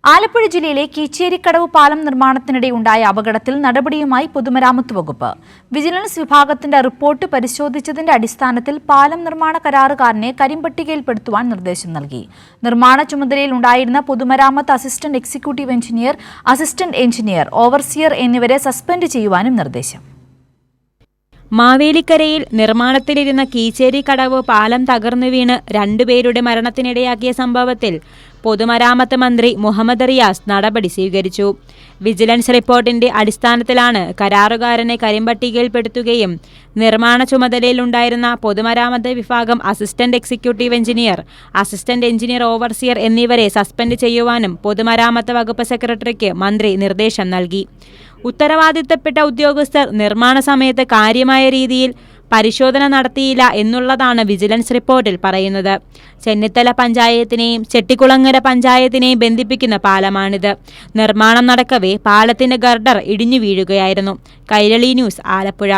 ആലപ്പുഴ ജില്ലയിലെ കീച്ചേരിക്കടവ് പാലം നിർമ്മാണത്തിനിടെ ഉണ്ടായ അപകടത്തിൽ നടപടിയുമായി പൊതുമരാമത്ത് വകുപ്പ്. വിജിലൻസ് വിഭാഗത്തിന്റെ റിപ്പോർട്ട് പരിശോധിച്ചതിന്റെ അടിസ്ഥാനത്തിൽ പാലം നിർമ്മാണ കരാറുകാരനെ കരിമ്പട്ടികയിൽപ്പെടുത്തുവാൻ നിർദ്ദേശം നൽകി. നിർമ്മാണ ചുമതലയിൽ ഉണ്ടായിരുന്ന പൊതുമരാമത്ത് assistant executive engineer, assistant engineer, overseer എന്നിവരെ സസ്പെൻഡ് ചെയ്യുവാനും നിർദ്ദേശം. മാവേലിക്കരയിൽ നിർമ്മാണത്തിലിരുന്ന കീച്ചേരിക്കടവ് പാലം തകർന്നു വീണ് രണ്ടുപേരുടെ മരണത്തിനിടയാക്കിയ സംഭവത്തിൽ പൊതുമരാമത്ത് മന്ത്രി മുഹമ്മദ് റിയാസ് നടപടി സ്വീകരിച്ചു. വിജിലൻസ് റിപ്പോർട്ടിന്റെ അടിസ്ഥാനത്തിലാണ് കരാറുകാരനെ കരിമ്പട്ടികയിൽപ്പെടുത്തുകയും നിർമ്മാണ ചുമതലയിലുണ്ടായിരുന്ന പൊതുമരാമത്ത് വിഭാഗം assistant executive engineer, assistant engineer, overseer എന്നിവരെ സസ്പെൻഡ് ചെയ്യുവാനും പൊതുമരാമത്ത് വകുപ്പ് സെക്രട്ടറിക്ക് മന്ത്രി നിർദ്ദേശം നൽകി. ഉത്തരവാദിത്തപ്പെട്ട ഉദ്യോഗസ്ഥർ നിർമ്മാണ സമയത്ത് കാര്യമായ രീതിയിൽ പരിശോധന നടത്തിയില്ല എന്നുള്ളതാണ് വിജിലൻസ് റിപ്പോർട്ടിൽ പറയുന്നത്. ചെന്നിത്തല പഞ്ചായത്തിനെയും ചെട്ടിക്കുളങ്ങര പഞ്ചായത്തിനെയും ബന്ധിപ്പിക്കുന്ന പാലമാണിത്. നിർമ്മാണം നടക്കവേ പാലത്തിന്റെ ഗർഡർ ഇടിഞ്ഞു വീഴുകയായിരുന്നു. കൈരളി ന്യൂസ്, ആലപ്പുഴ.